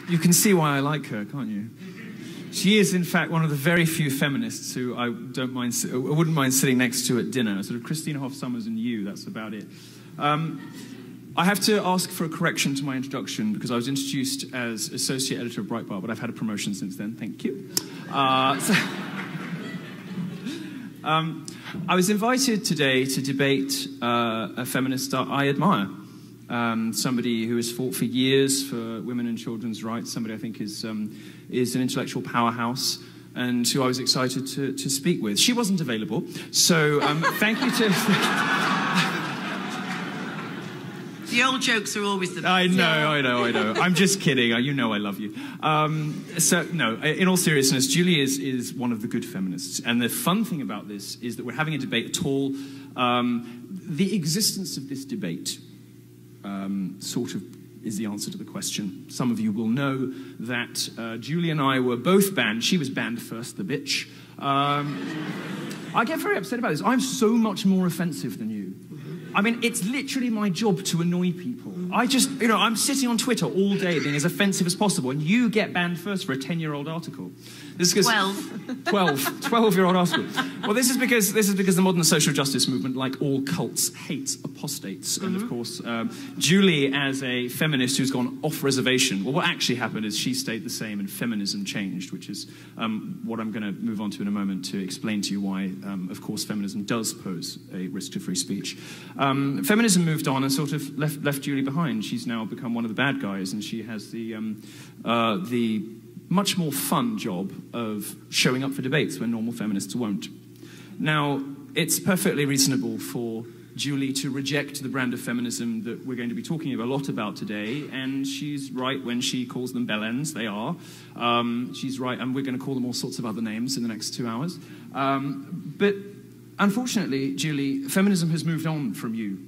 You can see why I like her, can't you? She is, in fact, one of the very few feminists who I wouldn't mind sitting next to at dinner. Sort of Christina Hoff Sommers and you, that's about it. I have to ask for a correction to my introduction because I was introduced as associate editor of Breitbart, but I've had a promotion since then. Thank you. I was invited today to debate a feminist I admire. Somebody who has fought for years for women and children's rights, somebody I think is an intellectual powerhouse, and who I was excited to speak with. She wasn't available, so thank you to... The old jokes are always the best. I know. I'm just kidding. You know I love you. So, no, in all seriousness, Julie is one of the good feminists. And the fun thing about this is that we're having a debate at all. The existence of this debate sort of is the answer to the question. Some of you will know that Julie and I were both banned. She was banned first, the bitch. I get very upset about this. I'm so much more offensive than you. I mean, it's literally my job to annoy people. I just, I'm sitting on Twitter all day being as offensive as possible, and you get banned first for a 10-year-old article. This is 12-year-old article. Well, this is because the modern social justice movement, like all cults, hates apostates. And of course, Julie, as a feminist who's gone off reservation, well, what actually happened is she stayed the same and feminism changed, which is what I'm going to move on to in a moment to explain to you why, of course, feminism does pose a risk to free speech. Feminism moved on and sort of left Julie behind. She's now become one of the bad guys, and she has the much more fun job of showing up for debates when normal feminists won't. Now, it's perfectly reasonable for Julie to reject the brand of feminism that we're going to be talking a lot about today, and she's right when she calls them bellends. They are. She's right, and we're going to call them all sorts of other names in the next 2 hours. But unfortunately, Julie, feminism has moved on from you.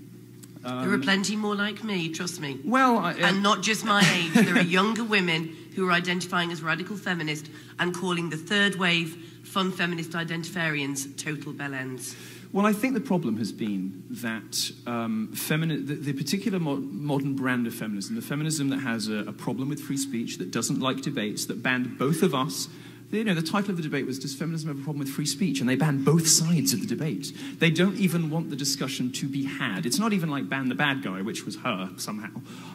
There are plenty more like me, trust me. Well, and not just my age. There are younger women who are identifying as radical feminist and calling the third wave fun feminist identitarians total bellends. Well, I think the problem has been that the particular modern brand of feminism, the feminism that has a problem with free speech, that doesn't like debates, that banned both of us. The title of the debate was, does feminism have a problem with free speech? And they banned both sides of the debate. They don't even want the discussion to be had. It's not even like ban the bad guy, which was her somehow.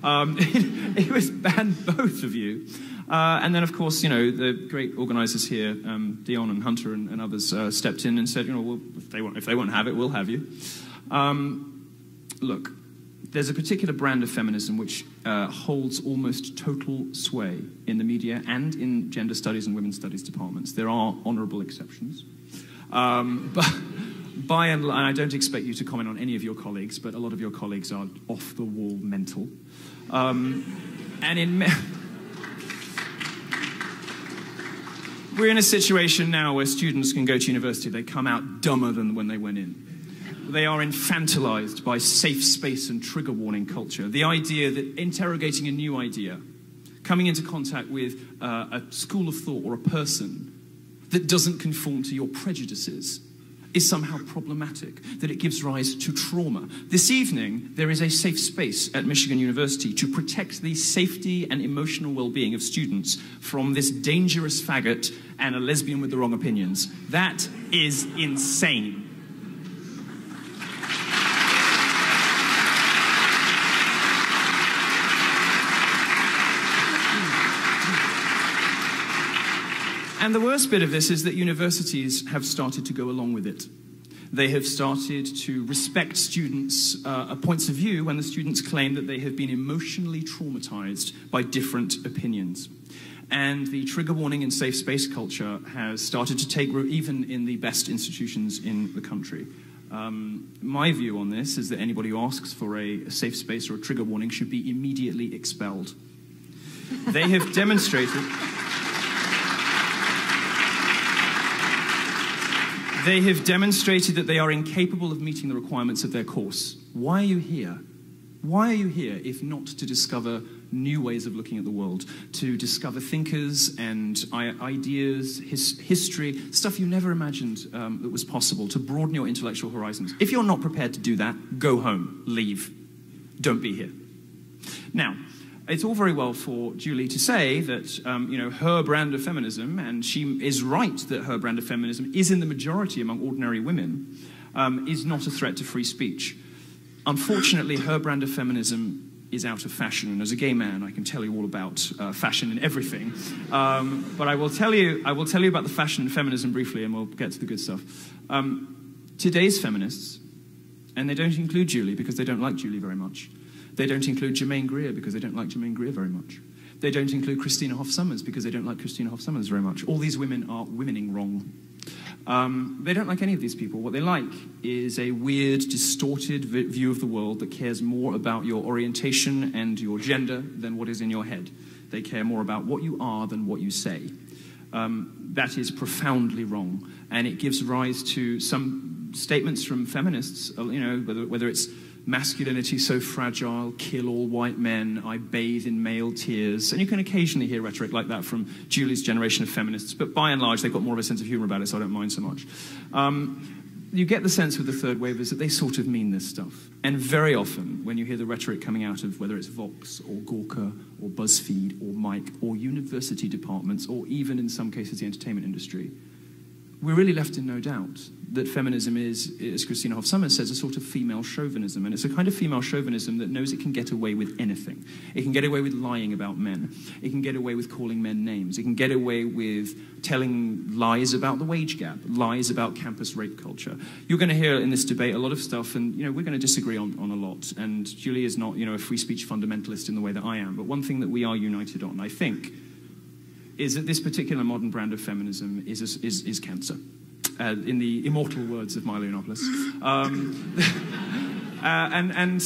It was ban both of you. And then, of course, the great organisers here, Dion and Hunter and others, stepped in and said, well, if they won't have it, we'll have you. Look, there's a particular brand of feminism which holds almost total sway in the media and in gender studies and women's studies departments. There are honourable exceptions. But by and large, I don't expect you to comment on any of your colleagues, but a lot of your colleagues are off-the-wall mental. We're in a situation now where students can go to university, they come out dumber than when they went in. They are infantilized by safe space and trigger warning culture. The idea that interrogating a new idea, coming into contact with a school of thought or a person that doesn't conform to your prejudices is somehow problematic, that it gives rise to trauma. This evening, there is a safe space at Michigan University to protect the safety and emotional well-being of students from this dangerous faggot and a lesbian with the wrong opinions. That is insane. And the worst bit of this is that universities have started to go along with it. They have started to respect students' points of view when the students claim that they have been emotionally traumatized by different opinions. And the trigger warning and safe space culture has started to take root even in the best institutions in the country. My view on this is that anybody who asks for a safe space or a trigger warning should be immediately expelled. They have demonstrated... They have demonstrated that they are incapable of meeting the requirements of their course. Why are you here? Why are you here if not to discover new ways of looking at the world, to discover thinkers and ideas, history, stuff you never imagined that was possible, to broaden your intellectual horizons? If you're not prepared to do that, go home, leave. Don't be here. Now, it's all very well for Julie to say that, you know, her brand of feminism, and she is right that her brand of feminism is in the majority among ordinary women, is not a threat to free speech. Unfortunately, her brand of feminism is out of fashion, and as a gay man, I can tell you all about fashion and everything. But I will tell you about the fashion and feminism briefly, and we'll get to the good stuff. Today's feminists, and they don't include Julie because they don't like Julie very much. They don't include Germaine Greer because they don't like Germaine Greer very much. They don't include Christina Hoff Sommers because they don't like Christina Hoff Sommers very much. All these women are womening wrong. They don't like any of these people. What they like is a weird, distorted view of the world that cares more about your orientation and your gender than what is in your head. They care more about what you are than what you say. That is profoundly wrong, and it gives rise to some statements from feminists, you know, whether it's masculinity so fragile, kill all white men, I bathe in male tears. And you can occasionally hear rhetoric like that from Julie's generation of feminists, but by and large, they've got more of a sense of humor about it, so I don't mind so much. You get the sense with the third wavers that they sort of mean this stuff. And very often, when you hear the rhetoric coming out of whether it's Vox or Gawker or BuzzFeed or Mike or university departments or even in some cases the entertainment industry, we're really left in no doubt that feminism is, as Christina Hoff Sommers says, a sort of female chauvinism. And it's a kind of female chauvinism that knows it can get away with anything. It can get away with lying about men. It can get away with calling men names. It can get away with telling lies about the wage gap, lies about campus rape culture. You're going to hear in this debate a lot of stuff, and, you know, we're going to disagree on a lot. And Julie is not, you know, a free speech fundamentalist in the way that I am. But one thing that we are united on, I think, is that this particular modern brand of feminism is cancer. In the immortal words of Milo Yiannopoulos. And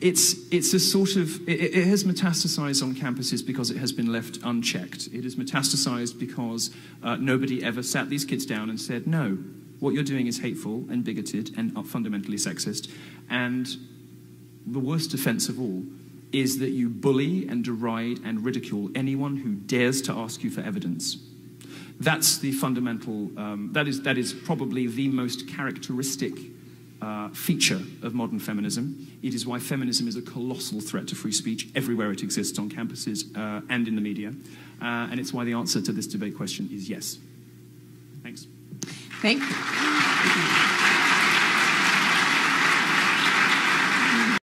it's a sort of, it has metastasized on campuses because it has been left unchecked. It has metastasized because nobody ever sat these kids down and said, no, what you're doing is hateful and bigoted and fundamentally sexist. And the worst offense of all is that you bully and deride and ridicule anyone who dares to ask you for evidence. That's the fundamental, that is probably the most characteristic feature of modern feminism. It is why feminism is a colossal threat to free speech everywhere it exists, on campuses and in the media. And it's why the answer to this debate question is yes. Thanks. Thank you.